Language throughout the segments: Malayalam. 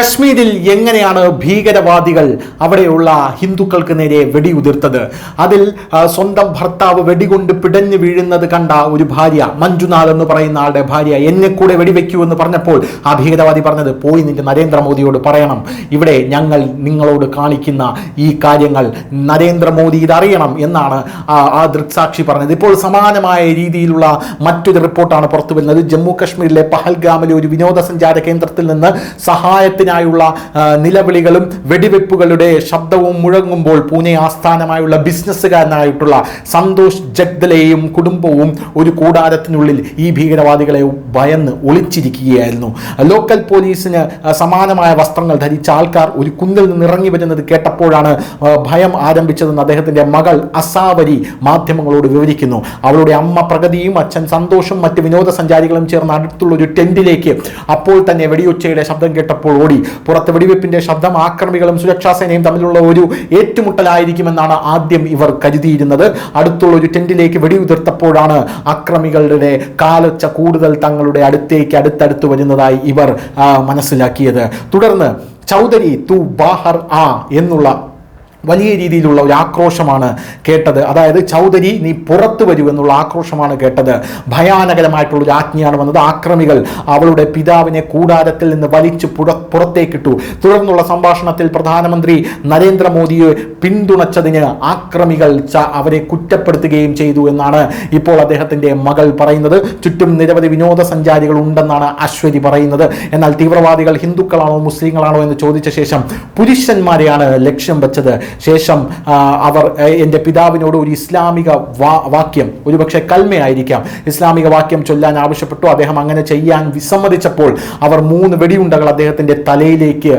കശ്മീരിൽ എങ്ങനെയാണ് ഭീകരവാദികൾ അവിടെയുള്ള ഹിന്ദുക്കൾക്ക് നേരെ വെടിയുതിർത്തത്? അതിൽ സ്വന്തം ഭർത്താവ് വെടികൊണ്ട് പിടഞ്ഞു വീഴുന്നത് കണ്ട ഒരു ഭാര്യ, മഞ്ജുനാഥ് എന്ന് പറയുന്ന ആളുടെ ഭാര്യ, എന്നെ കൂടെ വെടിവെക്കൂ എന്ന് പറഞ്ഞപ്പോൾ ആ ഭീകരവാദി പറഞ്ഞത്, പോയി നിന്റെ നരേന്ദ്രമോദിയോട് പറയണം, ഇവിടെ ഞങ്ങൾ നിങ്ങളോട് കാണിക്കുന്ന ഈ കാര്യങ്ങൾ നരേന്ദ്രമോദി ഇതറിയണം എന്നാണ് ആ ദൃക്സാക്ഷി പറഞ്ഞത്. ഇപ്പോൾ സമാനമായ രീതിയിലുള്ള മറ്റൊരു റിപ്പോർട്ടാണ് പുറത്തു വരുന്നത്. ജമ്മു കശ്മീരിലെ പഹൽഗാമിലെ ഒരു വിനോദസഞ്ചാര കേന്ദ്രത്തിൽ നിന്ന് സഹായത്തിനായുള്ള നിലവിളികളും വെടിവെപ്പുകളുടെ ശബ്ദവും മുഴങ്ങുമ്പോൾ പൂനെ ആസ്ഥാനമായുള്ള ബിസിനസ്സുകാരനായിട്ടുള്ള സന്തോഷ് ജഗ്ദലെയും കുടുംബവും ഒരു കൂടാരത്തിനുള്ളിൽ ഈ ഭീകരവാദികളെ ഭയന്ന് ഒളിച്ചിരിക്കുകയായിരുന്നു. ലോക്കൽ പോലീസിന് സമാനമായ വസ്ത്രങ്ങൾ ധരിച്ച ആൾക്കാർ ഒരു കുന്നിൽ നിന്ന് ഇറങ്ങി വരുന്നത് കേട്ടപ്പോഴാണ് ഭയം ആരംഭിച്ചതെന്ന് അദ്ദേഹത്തിന്റെ മകൾ അസാവരി മാധ്യമങ്ങളോട് വിവരിക്കുന്നു. അവളുടെ അമ്മ പ്രഗതിയും അച്ഛൻ സന്തോഷും മറ്റ് വിനോദസഞ്ചാരികളും ചേർന്ന് അടുത്തുള്ള ഒരു ടെന്റിലേക്ക് അപ്പോൾ തന്നെ വെടിയൊച്ചയുടെ ശബ്ദം കേട്ടപ്പോൾ ഓടി. പുറത്ത് വെടിവെപ്പിന്റെ ശബ്ദം ആക്രമികളും സുരക്ഷാ സേനയും തമ്മിലുള്ള ഒരു ഏറ്റുമുട്ടലായിരിക്കുമെന്നാണ് ആദ്യം ഇവർ കരുതിയിരുന്നത്. അടുത്തുള്ള ഒരു ടെന്റിലേക്ക് വെടിയുതിർത്തപ്പോഴാണ് അക്രമികളുടെ കാലൊച്ച കൂടുതൽ തങ്ങളുടെ അടുത്തടുത്ത് വരുന്നതായി ഇവർ മനസ്സിലാക്കിയത്. തുടർന്ന് ചൗധരി തു ബാഹർ ആ എന്നുള്ള വലിയ രീതിയിലുള്ള ഒരു ആക്രോശമാണ് കേട്ടത്. അതായത് ചൗധരി നീ പുറത്തു വരൂ എന്നുള്ള ആക്രോശമാണ് കേട്ടത്. ഭയാനകരമായിട്ടുള്ള ഒരു ആജ്ഞയാണ് വന്നത്. ആക്രമികൾ അവളുടെ പിതാവിനെ കൂടാരത്തിൽ നിന്ന് വലിച്ചു പുറത്തേക്കിട്ടു. തുടർന്നുള്ള സംഭാഷണത്തിൽ പ്രധാനമന്ത്രി നരേന്ദ്രമോദിയെ പിന്തുണച്ചതിന് ആക്രമികൾ അവരെ കുറ്റപ്പെടുത്തുകയും ചെയ്തു എന്നാണ് ഇപ്പോൾ അദ്ദേഹത്തിന്റെ മകൾ പറയുന്നത്. ചുറ്റും നിരവധി വിനോദസഞ്ചാരികൾ ഉണ്ടെന്നാണ് അശ്വതി പറയുന്നത്. എന്നാൽ തീവ്രവാദികൾ ഹിന്ദുക്കളാണോ മുസ്ലിങ്ങളാണോ എന്ന് ചോദിച്ച ശേഷം പുരുഷന്മാരെയാണ് ലക്ഷ്യം വെച്ചത്. ശേഷം അവർ എൻ്റെ പിതാവിനോട് ഒരു ഇസ്ലാമിക വാക്യം, ഒരുപക്ഷെ കൽമയായിരിക്കാം, ഇസ്ലാമിക വാക്യം ചൊല്ലാൻ ആവശ്യപ്പെട്ടു. അദ്ദേഹം അങ്ങനെ ചെയ്യാൻ വിസമ്മതിച്ചപ്പോൾ അവർ 3 വെടിയുണ്ടകൾ അദ്ദേഹത്തിൻ്റെ തലയിലേക്ക്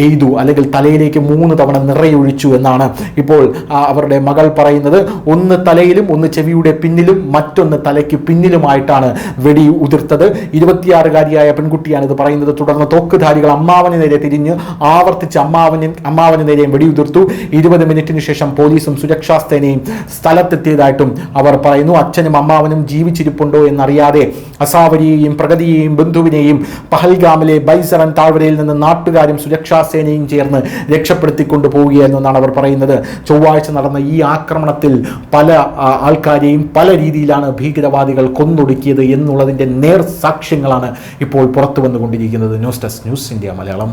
എയ്തു, അല്ലെങ്കിൽ തലയിലേക്ക് 3 തവണ നിറയൊഴിച്ചു എന്നാണ് ഇപ്പോൾ അവരുടെ മകൾ പറയുന്നത്. ഒന്ന് തലയിലും ഒന്ന് ചെവിയുടെ പിന്നിലും മറ്റൊന്ന് തലയ്ക്ക് പിന്നിലുമായിട്ടാണ് വെടി ഉതിർത്തത്. 26-കാരിയായ പെൺകുട്ടിയാണ് ഇത് പറയുന്നത്. തുടർന്ന് തോക്കുധാരികൾ അമ്മാവന് നേരെ തിരിഞ്ഞ് ആവർത്തിച്ച് അമ്മാവന് നേരെയും വെടിയുതിർത്തു. 20 മിനിറ്റിന് ശേഷം പോലീസും സുരക്ഷാ സേനയും സ്ഥലത്തെത്തിയതായിട്ടും അവർ പറയുന്നു. അച്ഛനും അമ്മാവനും ജീവിച്ചിരിപ്പുണ്ടോ എന്നറിയാതെ അസാവരിയെയും പ്രഗതിയെയും ബന്ധുവിനെയും പഹൽഗാമിലെ ബൈസറൻ താഴ്വരയിൽ നിന്ന് നാട്ടുകാരും സുരക്ഷാ സേനയും ചേർന്ന് രക്ഷപ്പെടുത്തിക്കൊണ്ടു പോവുകയായിരുന്നു എന്നാണ് അവർ പറയുന്നത്. ചൊവ്വാഴ്ച നടന്ന ഈ ആക്രമണത്തിൽ പല ആൾക്കാരെയും പല രീതിയിലാണ് ഭീകരവാദികൾ കൊന്നൊടുക്കിയത് എന്നുള്ളതിൻ്റെ നേർ സാക്ഷ്യങ്ങളാണ് ഇപ്പോൾ പുറത്തു വന്നുകൊണ്ടിരിക്കുന്നത്. News desk, news India Malayalam.